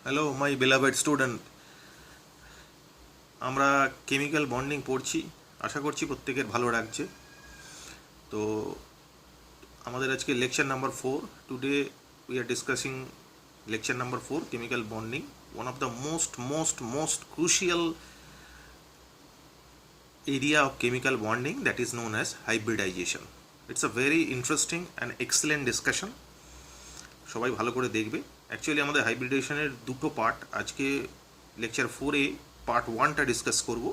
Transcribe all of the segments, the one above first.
Hello my বেলাভেড student, আমরা chemical bonding পড়ছি। আশা করছি প্রত্যেকের ভালো লাগছে। তো আমাদের আজকে lecture number 4। Today we are discussing lecture number 4, chemical bonding, one of the most crucial area of chemical bonding, that is known as hybridization. It's a very interesting and excellent discussion. সবাই ভালো করে দেখবে। Actually আমাদের হাইব্রিডেশনের দুটো part, আজকে lecture 4-এ part 1টা discuss করব,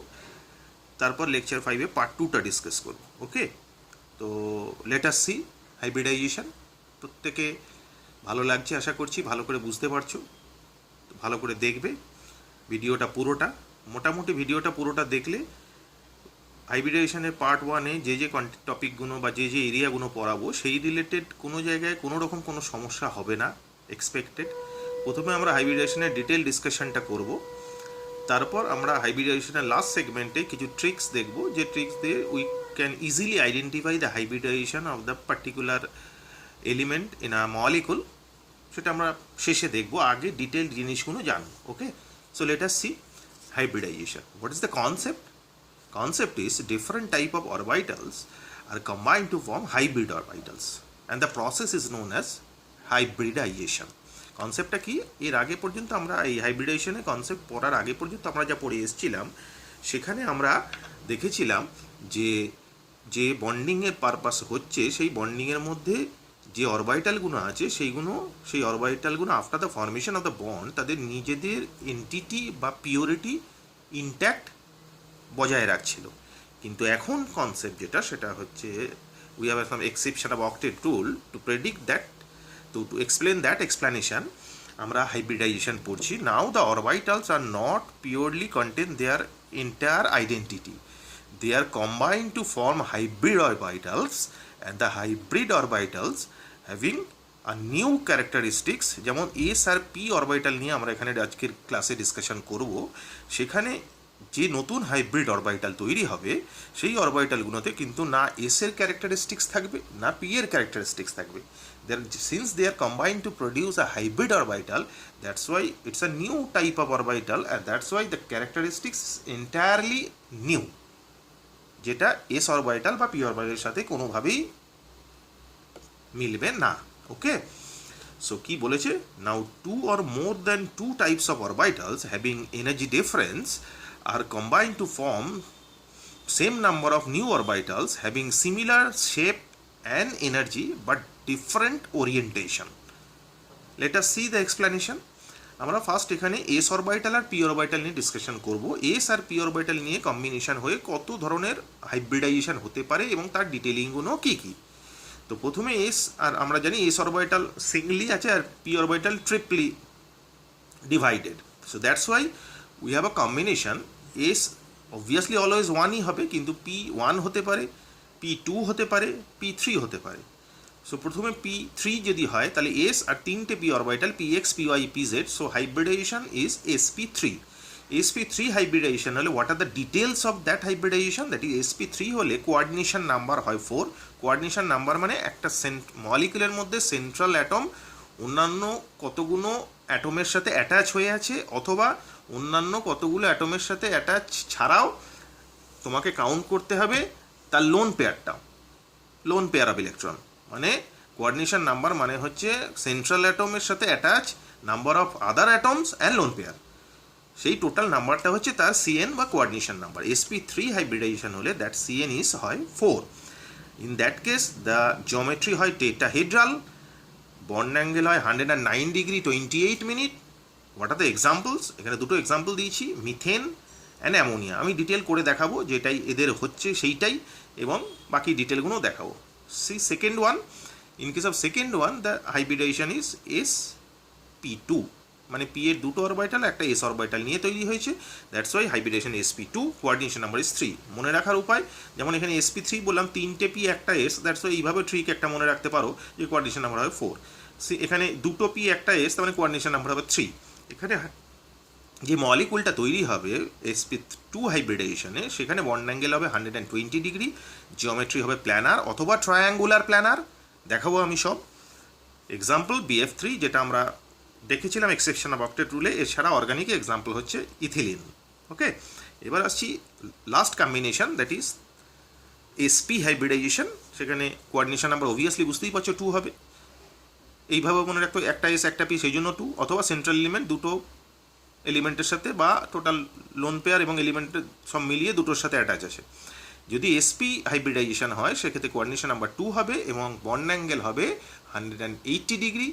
তারপর lecture 5-এ part 2টা ডিসকাস করব। ওকে, তো লেট আস সি হাইব্রিডাইজেশন। প্রত্যেকে ভালো লাগছে আশা করছি, ভালো করে বুঝতে পারছো, ভালো করে দেখবে ভিডিওটা পুরোটা। মোটামুটি ভিডিওটা পুরোটা দেখলে হাইব্রিডাইজেশনের পার্ট 1-এ যে টপিকগুলো বা যে এরিয়াগুলো পড়াবো সেই রিলেটেড কোনো জায়গায় কোনো রকম কোনো সমস্যা হবে না এক্সপেক্টেড। প্রথমে আমরা হাইব্রিডাইজেশনের ডিটেল ডিসকাশনটা করব, তারপর আমরা হাইব্রিডাইজেশনের লাস্ট সেগমেন্টে কিছু ট্রিক্স দেখব, যে ট্রিক্স দিয়ে we can easily identify the hybridization of the particular element in a molecule. সেটা আমরা শেষে দেখব, আগে ডিটেল জিনিসগুলো জানবো। Okay, so let us see hybridization. What is the concept? Concept is different type of orbitals are combined to form hybrid orbitals, and the process is known as hybridization. কনসেপ্টটা কি? এর আগে পর্যন্ত আমরা এই হাইব্রিডাইজেশনের কনসেপ্ট পড়ার আগে পর্যন্ত আমরা যা পড়ে এসেছিলাম, সেখানে আমরা দেখেছিলাম যে যে বন্ডিংয়ের পারপাস হচ্ছে, সেই বন্ডিংয়ের মধ্যে যে অরবাইটালগুলো আছে সেই অরবাইটালগুলো after the formation of the bond তাদের নিজেদের এন্টিটি বা পিওরিটি ইনট্যাক্ট বজায় রাখছিল। কিন্তু এখন কনসেপ্ট যেটা, সেটা হচ্ছে we have some exception of octet rule to predict that, to explain that explanation আমরা হাইব্রিডাইজেশন পড়ছি। Now the orbitals are not purely contain their entire identity, they are combined to form hybrid orbitals, and the hybrid orbitals having a new characteristics, যেমন S আর p orbital নিয়ে আমরা এখানে আজকের ক্লাসে discussion করব। সেখানে যে নতুন হাইব্রিড অরবিটাল তৈরি হবে, সেই অরবিটালগুলোতে কিন্তু না এস এর ক্যারেক্টারিস্টিক্স থাকবে, না পি এর ক্যারেক্টারিস্টিক্স থাকবে। Since they are combined to produce a hybrid orbital, that's why it's a new type of orbital, and that's why the characteristics is entirely new, যেটা এস অরবিটাল বা p অরবিটালের সাথে কোনোভাবেই মিলবে না। ওকে, সো কি বলেছে? Now two or more than two types of orbitals having energy difference are combined to form same number of new orbitals having similar shape and energy but different orientation. Let us see the explanation. আমরা first এখানে s orbital আর p orbital নিয়ে discussion করব। S আর p orbital নিয়ে combination হয়ে কত ধরনের হাইব্রিডাইজেশন হতে পারে এবং তার ডিটেলিংগুলো কী কী। তো প্রথমে এস, আর আমরা জানি এস অরবিটাল সিঙ্গলি আছে আর p orbital triply divided. So that's why we have a combination. S obviously always ওয়ানই হবে, কিন্তু পি ওয়ান হতে পারে, পি টু হতে পারে, পি থ্রি হতে পারে। সো প্রথমে পি থ্রি যদি হয় তাহলে এস আর তিনটে p orbital p x p y p z. So hybridization is sp three. Sp three hybridization হলে what are the details of that hybridization? That is sp three হলে coordination number হয় 4। Coordination number মানে একটা মলিকুলের মধ্যে central atom অন্যান্য কতগুলো অ্যাটমের সাথে attach হয়ে আছে, অথবা অন্যান্য কতগুলো অ্যাটমের সাথে অ্যাটাচ ছাড়াও তোমাকে কাউন্ট করতে হবে তার লোন পেয়ারটাও, লোন পেয়ার অফ ইলেকট্রন। মানে কোঅর্ডিনেশন নাম্বার মানে হচ্ছে সেন্ট্রাল অ্যাটমের সাথে attach number of other atoms and lone pair, সেই টোটাল নাম্বারটা হচ্ছে তার সিএন বা coordination number. Sp three hybridization হলে দ্যাট সিএন ইজ হয় 4। In that case the geometry হয় টেট্রাহেড্রাল, বন্ড অ্যাঙ্গেল হয় 109 degree 28 minute. What are the examples? এখানে দুটো এক্সাম্পল দিয়েছি, মিথেন অ্যান্ড অ্যামোনিয়া। আমি ডিটেল করে দেখাবো যেটাই এদের হচ্ছে সেইটাই, এবং বাকি ডিটেলগুলো দেখাবো। C second one, in case of second one the hybridization is S P two, মানে পি এর দুটো অরবিটাল একটা এস অরবিটাল নিয়ে তৈরি হয়েছে। That's why hybridization SP two, coordination number is 3। মনে রাখার উপায়, যেমন এখানে এসপি থ্রি বললাম, তিনটে পি একটা এস, দ্যাটস ওয়াই এইভাবে ট্রিক একটা মনে রাখতে পারো যে কোঅর্ডিনেশন নাম্বার হবে 4। এখানে দুটো পি একটা এস, তার মানে কোঅর্ডিনেশন নাম্বার হবে 3। এখানে যে মলিকুলটা তৈরি হবে এসপি টু হাইব্রিডাইজেশনে, সেখানে বন্ড অ্যাঙ্গেল হবে 120 ডিগ্রি, জিওমেট্রি হবে প্ল্যানার অথবা ট্রায়াঙ্গুলার প্ল্যানার। দেখাবো আমি সব এক্সাম্পল। বিএফ থ্রি, যেটা আমরা দেখেছিলাম এক্সেপশন অফ অক্টেট রুলে। এছাড়া অর্গানিক এক্সাম্পল হচ্ছে ইথিলিন। ওকে, এবার আসছি last combination, that is sp hybridization. সেখানে কোঅর্ডিনেশন নাম্বার অবভিয়াসলি বুঝতেই পারছো 2 হবে। এইভাবে মনে রাখতো, একটা এস একটা পি, সেই জন্য 2, অথবা সেন্ট্রাল এলিমেন্ট দুটো এলিমেন্টের সাথে বা টোটাল লোন পেয়ার এবং এলিমেন্টের সব মিলিয়ে দুটোর সাথে অ্যাটাচ আছে। যদি এসপি হাইব্রিডাইজেশন হয় সেক্ষেত্রে কোঅর্ডিনেশন নাম্বার 2 হবে এবং বন্ড অ্যাঙ্গেল হবে 180 ডিগ্রি,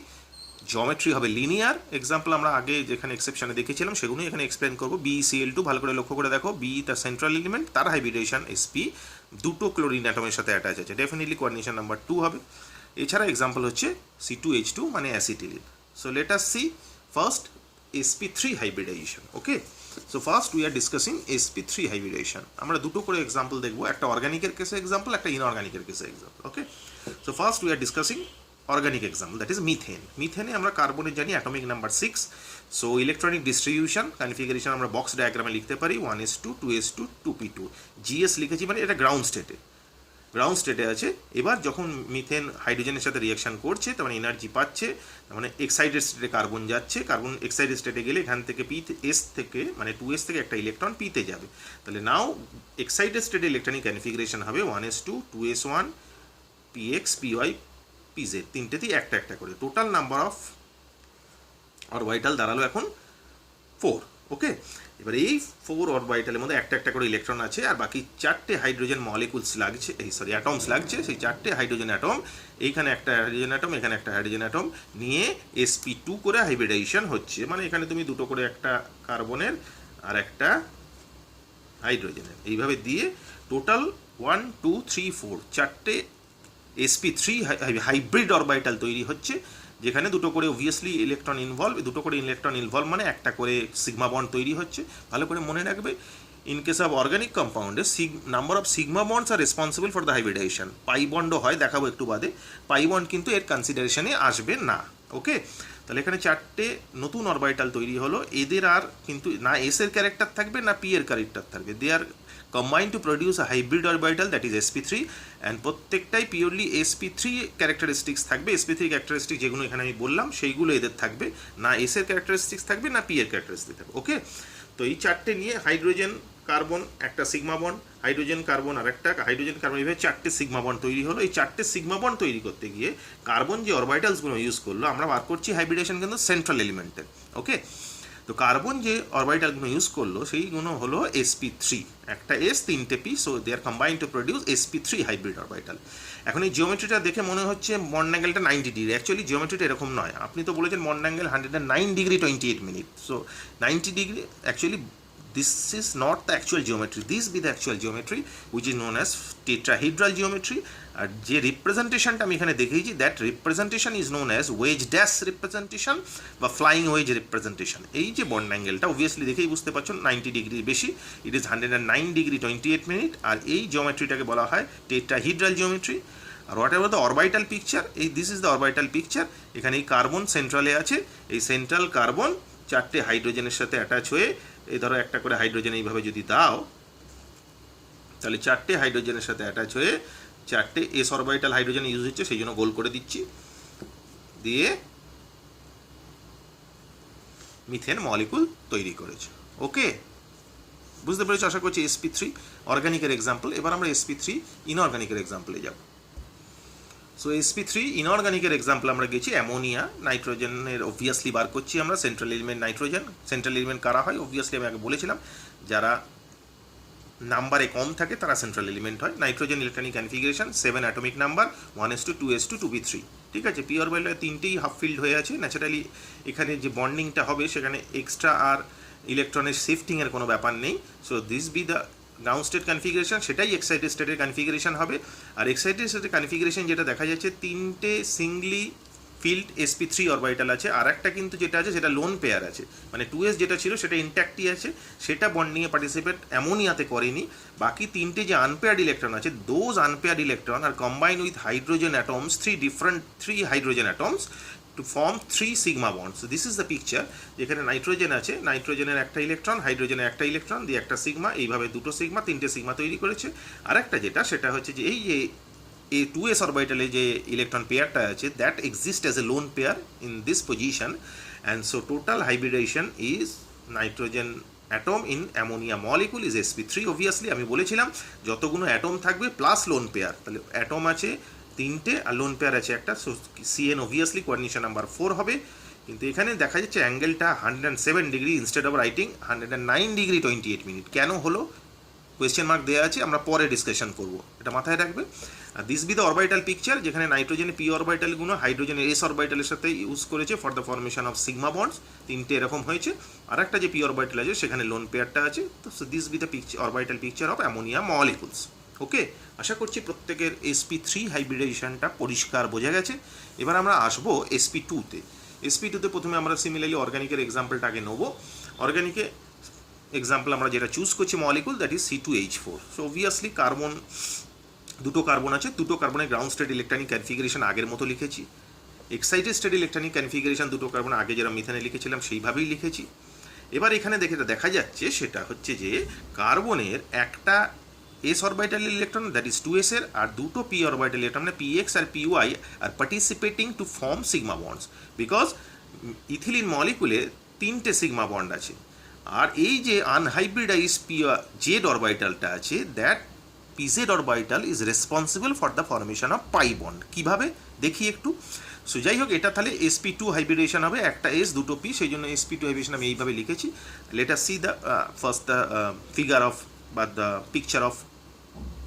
জিওমেট্রি হবে লিনিয়ার। এক্সাম্পল আমরা আগে যেখানে এক্সেপশনে দেখেছিলাম সেগুলোই এখানে এক্সপ্লেন করবো। BeCl2 ভালো করে লক্ষ্য করে দেখো, বি তার সেন্ট্রাল এলিমেন্ট, তার হাইব্রিডেশন এসপি, দুটো ক্লোরিন অ্যাটমের সাথে অ্যাটাচ আছে, ডেফিনেটলি কোঅর্ডিনেশন নাম্বার 2 হবে। এছাড়া এক্সাম্পল হচ্ছে C2H2 মানে acetylene. So let us C first sp3 hybridization. Okay, so first we are discussing sp3 hybridization. আমরা দুটো করে এক্সাম্পল দেখবো, একটা অর্গানিকের কেসে এক্সাম্পল, একটা ইনঅর্গানিকের কেসে example. Okay, so first we are discussing organic example, that is methane. মিথেনে আমরা কার্বনের জানি অ্যাটমিক নাম্বার 6। সো ইলেকট্রনিক ডিস্ট্রিবিউশন কনফিগারেশন আমরা বক্স ডায়াগ্রামে লিখতে পারি 1s2 2s2 2p2। GS লিখেছি মানে এটা গ্রাউন্ড স্টেটে আছে। এবার যখন মিথেন হাইড্রোজেনের সাথে রিয়াকশন করছে, তার মানে এনার্জি পাচ্ছে, তার মানে এক্সাইটেড স্টেটে কার্বন যাচ্ছে, কার্বন এক্সাইটেড স্টেটে গেলে এখান থেকে এস থেকে মানে 2s থেকে একটা ইলেকট্রন পিতে যাবে। তাহলে নাও এক্সাইটেড স্টেটে ইলেকট্রনিক কনফিগারেশন হবে 1s2 2s1 px py pz, তিনটেতেই একটা একটা করে। টোটাল নাম্বার অফ অরবিটাল দাঁড়ালো এখন 4। ওকে, এবার এই 4 অরবিটালের মধ্যে একটা একটা করে ইলেকট্রন আছে, আর বাকি 4টে হাইড্রোজেন মলিকুলস লাগছে, অ্যাটমস লাগছে। সেই 4টে হাইড্রোজেন অ্যাটম, এইখানে একটা হাইড্রোজেন অ্যাটম, এখানে একটা হাইড্রোজেন অ্যাটম নিয়ে sp2 করে হাইব্রিডাইজেশন হচ্ছে। মানে এখানে তুমি দুটো করে, একটা কার্বনের আর একটা হাইড্রোজেনের, এইভাবে দিয়ে টোটাল 1 2 3 4 4টে sp3 হাইব্রিড অরবিটাল তৈরি হচ্ছে, যেখানে দুটো করে অবভিয়াসলি ইলেকট্রন ইনভলভ। দুটো করে ইলেকট্রন ইনভলভ মানে একটা করে সিগমা বন্ড তৈরি হচ্ছে। ভালো করে মনে রাখবে, ইন কেস অফ অর্গানিক কম্পাউন্ডে number of sigma bonds are responsible for the hybridization. Pi বন্ডও হয়, দেখাবো একটু বাদে। পাই বন্ড কিন্তু এর কনসিডারেশনে আসবে না। ওকে, তাহলে এখানে 4টে নতুন অরবিটাল তৈরি হলো। এদের আর কিন্তু না এস এর ক্যারেক্টার থাকবে না পি এর ক্যারেক্টার থাকবে, দে আর combined to produce a hybrid orbital, that is sp3, and প্রত্যেকটাই পিওরলি sp3 ক্যারেক্টারিস্টিক্স থাকবে। sp3 ক্যারেক্টারিস্টিক্স যেগুলো এখানে আমি বললাম সেইগুলো এদের থাকবে, না এস এর ক্যারেক্টারিস্টিক্স থাকবে না পি এর ক্যারেক্টারিস্টিক্স থাকবে। ওকে, তো এই 4টে নিয়ে হাইড্রোজেন কার্বন একটা সিগমা বন্ড, হাইড্রোজেন কার্বন আর একটা হাইড্রোজেন কার্বন, এইভাবে 4টে সিগমা বন্ড তৈরি হলো। এই 4টে সিগমা বন্ড তৈরি করতে গিয়ে কার্বন যে অরবিটালসগুলো ইউজ করলো, আমরা বার করছি হাইব্রিডেশন কিন্তু সেন্ট্রাল এলিমেন্টের। ওকে, তো কার্বন যে অরবিটালগুলো ইউজ করলো সেইগুলো হলো sp3, একটা এস 3টে P, so they are combined to produce sp3 hybrid orbital. এখন এই জিওমেট্রিটা দেখে মনে হচ্ছে বন্ড অ্যাঙ্গেলটা 90 ডিগ্রি, অ্যাকচুয়ালি জিওমেট্রিটা এরকম নয়। আপনি তো বলেছেন bond angle 109 degree 28 minute, so 90 degree actually this is not the actual geometry, this be the actual geometry which is known as tetrahedral geometry। আর যে রিপ্রেজেন্টেশনটা আমি এখানে দেখিয়েছি, that representation is known as wedge dash representation বা flying wedge representation. এই যে bond অ্যাঙ্গেলটা obviously দেখেই বুঝতে পারছো 90 ডিগ্রির বেশি, ইট ইজ 109 ডিগ্রি 28 মিনিট। আর এই জিওমেট্রিটাকে বলা হয় টেট্রাহিড্রাল জিওমেট্রি। আর whatever the orbital picture, এই this is the orbital picture. এখানে এই কার্বন সেন্ট্রালে আছে, এই সেন্ট্রাল কার্বন 4টে হাইড্রোজেনের সাথে অ্যাটাচ হয়ে, এই ধরো একটা করে হাইড্রোজেন এইভাবে যদি দাও, তাহলে 4টে হাইড্রোজেনের সাথে অ্যাটাচ হয়ে 4টে এস অরবিটাল হাইড্রোজেন ইউজ হচ্ছে, সেই জন্য গোল করে দিচ্ছি, দিয়ে মিথেন মলিকুল তৈরি করেছে। ওকে, বুঝতে পেরেছো আশা করছি sp3 অর্গানিকের এক্সাম্পল। এবার আমরা sp3 ইনঅর্গানিকের এক্সাম্পলে যাব। সো sp3 ইনঅর্গানিকের এক্সাম্পল আমরা গেছি অ্যামোনিয়া, নাইট্রোজেনের অবভিয়াসলি বার করছি আমরা central element nitrogen. Central element কারা হয়, অবভিয়াসলি আমি আগে বলেছিলাম, যারা নাম্বারে কম থাকে তারা সেন্ট্রাল এলিমেন্ট হয়। Nitrogen electronic configuration 7 atomic number 1s2 2s2 2p3। ঠিক আছে, পি অরবিটালে 3টেই হাফ ফিল্ড হয়ে আছে। ন্যাচারালি এখানে যে বন্ডিংটা হবে সেখানে এক্সট্রা আর ইলেকট্রনের শিফটিংয়ের কোনো ব্যাপার নেই। So this be the ground state configuration, সেটাই এক্সাইটেড স্টেটের কনফিগারেশন হবে। আর এক্সাইটেড স্টেটের কনফিগারেশন যেটা দেখা যাচ্ছে, 3টে সিঙ্গলি ফিল্ড sp3 অরবিটাল আছে, আর একটা কিন্তু যেটা আছে সেটা লোন পেয়ার আছে, মানে 2s যেটা ছিল সেটা ইনট্যাক্টই আছে, সেটা বন্ডিংয়ে পার্টিসিপেট অ্যামোনিয়াতে করেনি। বাকি 3টে যে আনপেয়ার্ড ইলেকট্রন আছে, those unpaired electron R combine with hydrogen atoms, 3 hydrogen atoms to form 3 sigma bonds. So this is the picture, যেখানে নাইট্রোজেন আছে, নাইট্রোজেনের একটা ইলেকট্রন, হাইড্রোজেনের একটা ইলেকট্রন দিয়ে একটা সিগমা, এইভাবে দুটো সিগমা 3টে সিগমা তৈরি করেছে। আর একটা যেটা সেটা হচ্ছে যে এই যে এই 2s অরবিটালে যে ইলেকট্রন পেয়ারটা আছে that exist as a lone pair in this position, and so total hybridization is nitrogen atom in ammonia molecule is sp3। Obviously আমি বলেছিলাম যতগুলো অ্যাটম থাকবে প্লাস লোন পেয়ার, তাহলে অ্যাটম আছে 3টে আর লোন পেয়ার আছে একটা, so CN obviously coordination number 4 হবে। কিন্তু এখানে দেখা যাচ্ছে অ্যাঙ্গেলটা 107 degree instead of writing 109 degree 28 minute. কেন হলো কোয়েশ্চেন মার্ক দেওয়া আছে, আমরা পরে ডিসকাশন করব, এটা মাথায় রাখবে। আর this be the orbital picture, যেখানে নাইট্রোজেনের p অরবিটালগুলো হাইড্রোজেনের s অরবিটালের সাথে ইউজ করেছে for the formation of sigma bonds, 3টে এরকম হয়েছে। আর একটা যে p অরবিটাল আছে সেখানে লোন পেয়ারটা আছে। তো this be the picture orbital picture of ammonia molecules. Okay, আশা করছি প্রত্যেকের sp3 হাইব্রিডেশনটা পরিষ্কার বোঝা গেছে। এবার আমরা আসবো sp2-তে। sp2-তে প্রথমে আমরা সিমিলারলি অর্গানিকের এক্সাম্পলটা আগে নেবো। অর্গানিকে এক্সাম্পল আমরা যেটা চুজ করছি molecule that is C2H4। So obviously carbon, দুটো কার্বন আছে, দুটো কার্বনের গ্রাউন্ড স্টেট ইলেকট্রনিক কনফিগারেশন আগের মতো লিখেছি। এক্সাইটেড স্টেট ইলেকট্রনিক কনফিগারেশন দুটো কার্বন আগে যেটা মিথেনে লিখেছিলাম সেইভাবেই লিখেছি। এবার এখানে দেখা যাচ্ছে সেটা হচ্ছে যে কার্বনের একটা s orbital electron that is 2s এর, আর দুটো p অরবিটাল ইলেকট্রন মানে px আর py are participating to form sigma bonds, because ethylene মলিকুলে 3টে সিগমা বন্ড আছে। আর এই যে আনহাইব্রিডাইজ জেড অরবিটালটা আছে that pz orbital is responsible for the formation of pi bond. কীভাবে দেখি একটু। সো যাই হোক, এটা তাহলে sp2 হাইব্রিডেশন হবে, একটা s দুটো p, সেই জন্য sp2 হাইব্রিডেশন আমি এইভাবে লিখেছি। Let us see the first the figure of বা the picture of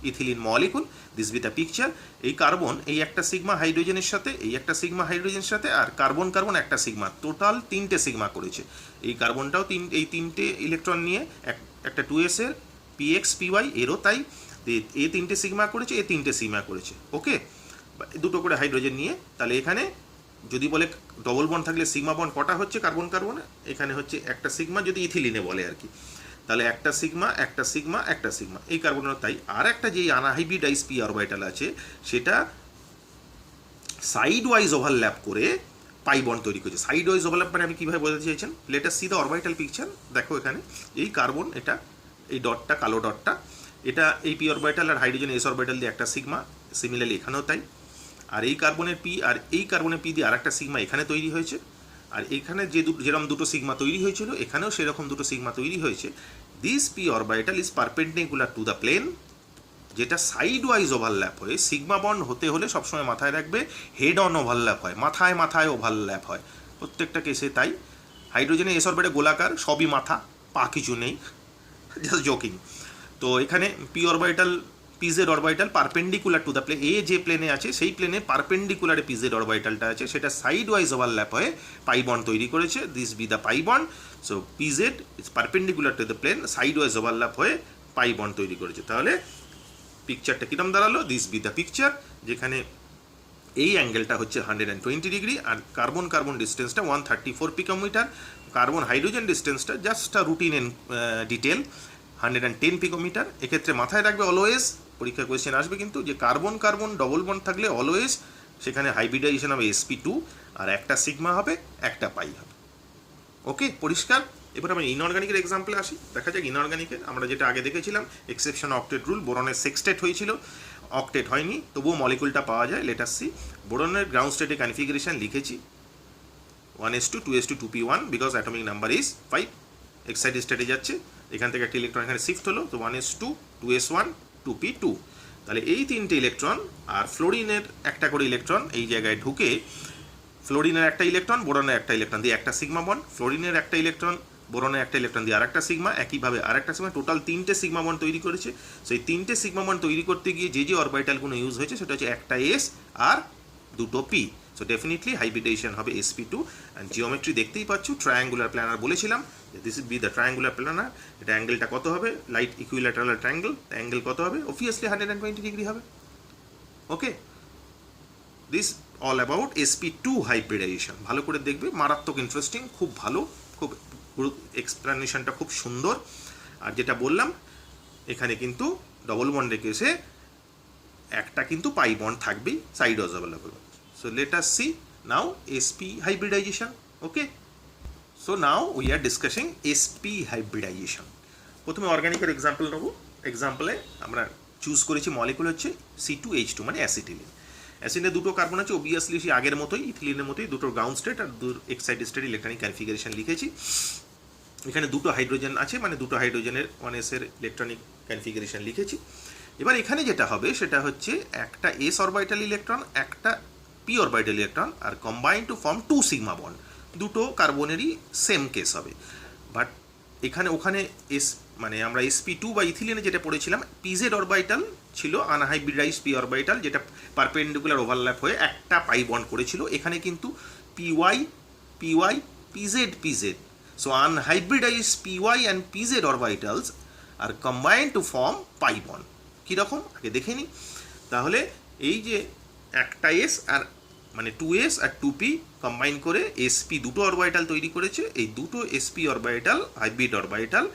ethylene molecule. This be the picture. এই কার্বন এই একটা সিগমা হাইড্রোজেনের সাথে, এই একটা সিগমা হাইড্রোজেনের সাথে, আর কার্বন কার্বন একটা সিগমা, টোটাল 3টে সিগমা করেছে। এই কার্বনটাও এই 3টে ইলেকট্রন নিয়ে একটা 2s এর px py এরও তাই, এ 3টে সিগমা করেছে, এ 3টে সিগমা করেছে। ওকে, দুটো করে হাইড্রোজেন নিয়ে, তাহলে এখানে যদি বলে ডবল বন্ড থাকলে সিগমা বন্ড কটা হচ্ছে কার্বন কার্বনে, এখানে হচ্ছে একটা সিগমা, যদি ইথিলিনে বলে আর কি, তাহলে একটা সিগমা একটা সিগমা একটা সিগমা, এই কার্বনের তাই। আর একটা যেই আনহাইব্রিডাইজ p অরবিটাল আছে সেটা সাইড ওয়াইজ ওভারল্যাপ করে পাই বন্ড তৈরি করেছে। সাইড ওয়াইজ ওভারল্যাপ মানে আমি কীভাবে বোঝাতে চাইছেন, late us see the orbital picture. দেখো এখানে এই কার্বন, এটা এই ডটটা কালো ডটটা, এটা এই p অরবিটাল আর হাইড্রোজেন s অরবিটাল দিয়ে একটা সিগমা, সিমিলারলি এখানেও তাই। আর এই কার্বনের p আর এই কার্বনের p দিয়ে আর একটা সিগমা এখানে তৈরি হয়েছে। আর এখানে যেরকম দুটো সিগমা তৈরি হয়েছিল এখানেও সেরকম দুটো সিগমা তৈরি হয়েছে। This p orbital is perpendicular to the plane, যেটা সাইড ওয়াইজ ওভারল্যাপ হয়ে সিগমা বন্ড হতে হলে সবসময় মাথায় রাখবে হেড অন ওভারল্যাপ হয়, মাথায় মাথায় ওভারল্যাপ হয় প্রত্যেকটা কেসে। তাই হাইড্রোজেনে এস অরবিটাল গোলাকার, সবই মাথা, পা কিছু নেই, জাস্ট জোকিং। তো এখানে p orbital pz orbital perpendicular to the plane, এ যে প্লেনে আছে সেই প্লেনে পারপেন্ডিকুলারে pz অরবিটালটা আছে, সেটা সাইড ওয়াইজ ওভারল্যাপ হয়ে পাই বন্ড তৈরি করেছে। This be the pi bond. So pz is perpendicular to the plane, side wise overlap হয়ে পাই বন্ড তৈরি করেছে। তাহলে পিকচারটা কিরম দাঁড়ালো, দিস বি দ্য পিকচার, যেখানে এই অ্যাঙ্গেলটা হচ্ছে 120 ডিগ্রি আর কার্বন কার্বন ডিস্টেন্সটা 134 পিকোমিটার, কার্বন হাইড্রোজেন ডিস্টেন্সটা just routine an detail 110 picometre. এক্ষেত্রে মাথায় রাখবে অলওয়েজ, পরীক্ষা কোয়েশ্চেন আসবে কিন্তু, যে কার্বন কার্বন ডবল বন্ড থাকলে অলওয়েজ সেখানে হাইব্রিডাইজেশন হবে sp2, আর একটা সিগমা হবে একটা পাই হবে। ওকে, পরিষ্কার। এবার আমরা ইনঅর্গানিকের এক্সাম্পলে আসি। দেখা যাক ইনঅর্গানিকে আমরা যেটা আগে দেখেছিলাম এক্সেপশন অক্টেট রুল, বোরনের সেক্সটেট হয়েছিল, অক্টেট হয়নি, তবুও মলিকুলটা পাওয়া যায়। Late us C. বোরনের গ্রাউন্ড স্টেটে কনফিগারেশন লিখেছি 1s2 2s2 2p1 because atomic number is 5, excited স্টেটে যাচ্ছে, এখান থেকে একটা ইলেকট্রন এখানে শিফট হলো, তো 1s2 2s1 2p2। তাহলে এই 3টে ইলেকট্রন আর ফ্লোরিনের একটা করে ইলেকট্রন এই জায়গায় ঢুকে, ফ্লোরিনের একটা ইলেকট্রন বোরনের একটা ইলেকট্রন দিয়ে একটা সিগমা বন্ড, ফ্লোরিনের একটা ইলেকট্রন বোরনের একটা ইলেকট্রন দিয়ে আরেকটা সিগমা, একইভাবে আরেকটা সিগমা, টোটাল 3টে সিগমা বন্ড তৈরি করেছে। সেই 3টে সিগমা বন্ড তৈরি করতে গিয়ে যে অরবিটালগুলো ইউজ হয়েছে সেটা হচ্ছে একটা s আর দুটো p। সো ডেফিনেটলি হাইব্রিডেশন হবে sp2। অ্যান্ড জিওমেট্রি দেখতেই পাচ্ছ, ট্রায়াঙ্গুলার প্ল্যানার বলেছিলাম, this is be the triangular planar. এটা অ্যাঙ্গেলটা কত হবে, লাইট ইকুইল্যাটারাল ট্রায়াঙ্গেল, অ্যাঙ্গেল কত হবে, অবভিয়াসলি 120 ডিগ্রি হবে। Okay, this all about sp2 hybridization. ভালো করে দেখবে, মারাত্মক ইন্টারেস্টিং, খুব ভালো, খুব এক্সপ্লেনেশনটা খুব সুন্দর। আর যেটা বললাম এখানে কিন্তু ডবল বন্ড রেখে এসে একটা কিন্তু পাই বন্ড থাকবেই, side wise available. So let us see now sp hybridization. Okay, so now we are discussing sp hybridization. প্রথমে অর্গানিকের এক্সাম্পল নেব। এক্সাম্পলে আমরা চুজ করেছি মলিকুল হচ্ছে C2H2 মানে অ্যাসিটিলিন। অ্যাসিডে দুটো কার্বন আছে, অবভিয়াসলি সেই আগের মতোই ইথিলিনের মতোই দুটো গ্রাউন্ড স্টেট আর দুটো এক্সাইটেড স্টেট ইলেকট্রনিক কনফিগারেশন লিখেছি। এখানে দুটো হাইড্রোজেন আছে, মানে দুটো হাইড্রোজেনের 1s এর ইলেকট্রনিক কনফিগারেশন লিখেছি। এবার এখানে যেটা হবে সেটা হচ্ছে একটা s অরবিটাল ইলেকট্রন, একটা p orbital electron R combine to form 2 sigma bond. দুটো কার্বনেরই সেম কেস হবে, বাট ওখানে এস মানে আমরা sp2 বা ইথিলিনে যেটা পড়েছিলাম pz অরবিটাল ছিল, আনহাইব্রিডাইজ p অরবিটাল, যেটা পারপেন্ডিকুলার ওভারল্যাপ হয়ে একটা পাই বন্ড করেছিল। এখানে কিন্তু py pz so unhybridized py and pz orbitals are combined to form pi bond। কীরকম আগে দেখে নিই। তাহলে এই যে একটা s আর মানে 2s আর 2p কম্বাইন করে sp দুটো অরবিটাল তৈরি করেছে। এই দুটো sp orbital hybrid orbital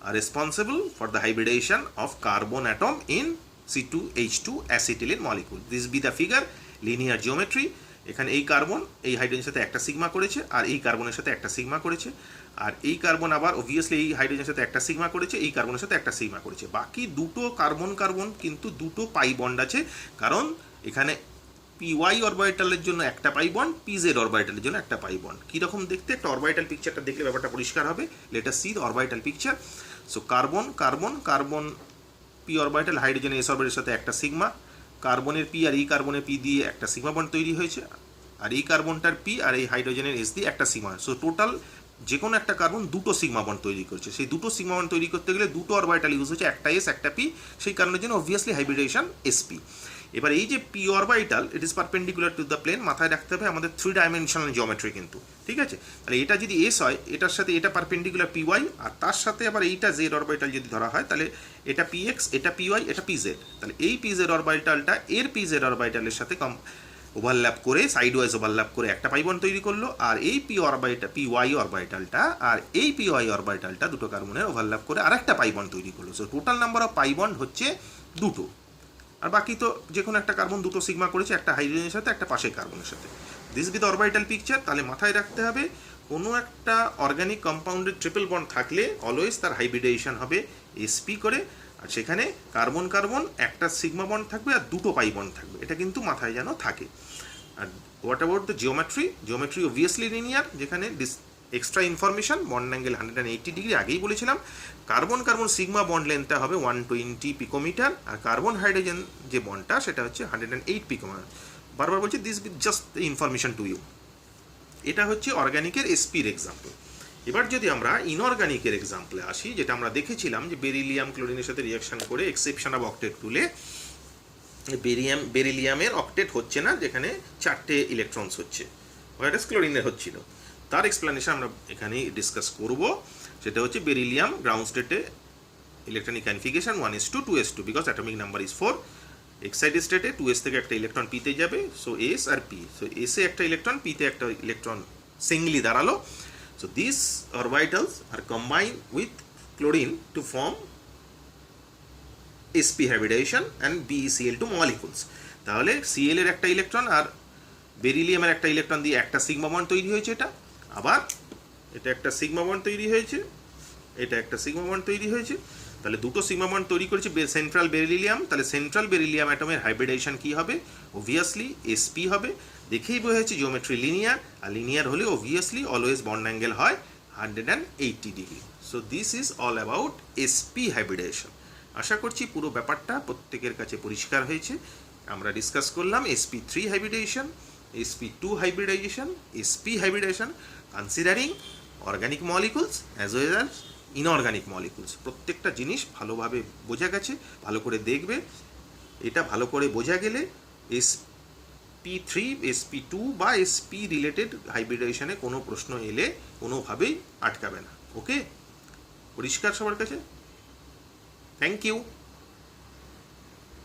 are responsible for the hybridization of carbon atom in C2H2 acetylene molecule. This be the figure, linear geometry. এখানে এই কার্বন এই হাইড্রোজেনের সাথে একটা সিগমা করেছে আর এই কার্বনের সাথে একটা সিগমা করেছে, আর এই কার্বন আবার অবভিয়াসলি এই হাইড্রোজেনের সাথে একটা সিগমা করেছে, এই কার্বনের সাথে একটা সিগমা করেছে। বাকি দুটো কার্বন কিন্তু দুটো পাই বন্ড আছে, কারণ এখানে py অরবিটালের জন্য একটা পাই বন্ড, pz অরবিটালের জন্য একটা পাই বন্ড। কীরকম দেখতে, একটা অরবিটাল পিকচারটা দেখলে ব্যাপারটা পরিষ্কার হবে। Late us see the orbital picture. So carbon p orbital, হাইড্রোজেনের s অরবিটালের সাথে একটা সিগমা, কার্বনের p আর এই কার্বনের p দিয়ে একটা সিগমা বন্ড তৈরি হয়েছে, আর এই কার্বনটার p আর এই হাইড্রোজেনের s দিয়ে একটা সিগমা। সো টোটাল যে কোনো একটা কার্বন দুটো সিগমা বন্ড তৈরি করছে। সেই দুটো সিগমা বন্ড তৈরি করতে গেলে দুটো অরবিটাল ইউজ হচ্ছে, একটা s একটা p, সেই কারণের জন্য অবভিয়াসলি হাইব্রিডেশন sp। এবার এই যে p orbital it is perpendicular to the plane, মাথায় রাখতে হবে আমাদের 3 ডাইমেনশনাল জিওমেট্রি কিন্তু, ঠিক আছে। তাহলে এটা যদি s হয়, এটার সাথে এটা পারপেন্ডিকুলার py, আর তার সাথে আবার এইটা z অরবিটাল যদি ধরা হয়, তাহলে এটা px, এটা py, এটা pz। তাহলে এই pz অরবিটালটা এর pz অরবিটালের সাথে ওভারল্যাপ করে, সাইড ওয়াইজ ওভারল্যাপ করে একটা পাই বন্ড তৈরি করলো, আর এই py অরবিটালটা আর এই py অরবিটালটা দুটো কার্বনের ওভারল্যাপ করে আরেকটা পাই বন্ড তৈরি করলো। So total number of pi bond হচ্ছে দুটো, আর বাকি তো যে কোনো একটা কার্বন দুটো সিগমা করেছে, একটা হাইড্রোজেনের সাথে একটা পাশের কার্বনের সাথে। This be the orbital picture. তাহলে মাথায় রাখতে হবে কোনো একটা অর্গানিক কম্পাউন্ডের ট্রিপল বন্ড থাকলে অলওয়েজ তার হাইব্রিডেশন হবে sp করে, আর সেখানে কার্বন একটা সিগমা বন্ড থাকবে আর দুটো পাই বন্ড থাকবে, এটা কিন্তু মাথায় যেন থাকে। আর what about the geometry obviously linear, যেখানে extra information, bond angle 180 degree আগেই বলেছিলাম। কার্বন সিগমা বন্ড লেন্থটা হবে 120 পিকোমিটার, আর কার্বন হাইড্রোজেন যে বন্ডটা সেটা হচ্ছে 108 পিকোমিটার। বারবার বলছি this just information to you. এটা হচ্ছে অর্গানিকের এসপির এক্সাম্পল। এবার যদি আমরা ইনঅর্গানিকের এক্সাম্পলে আসি, যেটা আমরা দেখেছিলাম যে বেরিলিয়াম ক্লোরিনের সাথে রিয়াকশন করে এক্সেপশন অফ অক্টেট তুলে বেরিলিয়ামের অক্টেট হচ্ছে না, যেখানে 4টে ইলেকট্রনস হচ্ছে, হোয়াইটাস ক্লোরিনের হচ্ছিল। তার এক্সপ্লেনেশন আমরা এখানেই ডিসকাস করব। সেটা হচ্ছে বেরিলিয়াম গ্রাউন্ড স্টেটে electronic configuration 1s2 2s2, because atomic number is 4। Excited স্টেটে 2s থেকে একটা ইলেকট্রন পিতে যাবে, সো s আর p, সো s এ একটা ইলেকট্রন, পিতে একটা ইলেকট্রন সিঙ্গলি দাঁড়ালো। So this orbitals are combine with chlorine to form sp hybridization and BeCl2 molecules। তাহলে Cl এর একটা ইলেকট্রন আর বেরিলিয়ামের একটা ইলেকট্রন দিয়ে একটা সিগমা বন্ড তৈরি হয়েছে, এটা আবার এটা একটা সিগমা বন্ড তৈরি হয়েছে, এটা একটা সিগমা বন্ড তৈরি হয়েছে। তাহলে দুটো সিগমা বন্ড তৈরি করেছে সেন্ট্রাল বেরিলিয়াম। তাহলে সেন্ট্রাল বেরিলিয়াম অ্যাটমের হাইব্রিডেশন কি হবে? অবভিয়াসলি sp হবে। দেখেই বোঝা যাচ্ছে জিওমেট্রি লিনিয়ার, আর লিনিয়ার হলে অবভিয়াসলি অলওয়েজ বন্ড অ্যাঙ্গেল হয় 180 degree. So this is all about sp হাইব্রিডেশন। আশা করছি পুরো ব্যাপারটা প্রত্যেকের কাছে পরিষ্কার হয়েছে। আমরা ডিসকাস করলাম sp3 hybridization, sp2 hybridization, sp hybridization considering organic molecules as well as inorganic molecules. প্রত্যেকটা জিনিস ভালোভাবে বোঝা গেছে, ভালো করে দেখবে। এটা ভালো করে বোঝা গেলে sp3 sp2 বা sp রিলেটেড হাইব্রিডেশনে কোনো প্রশ্ন এলে কোনোভাবেই আটকাবে না। ওকে, পরিষ্কার সবার কাছে? Thank you.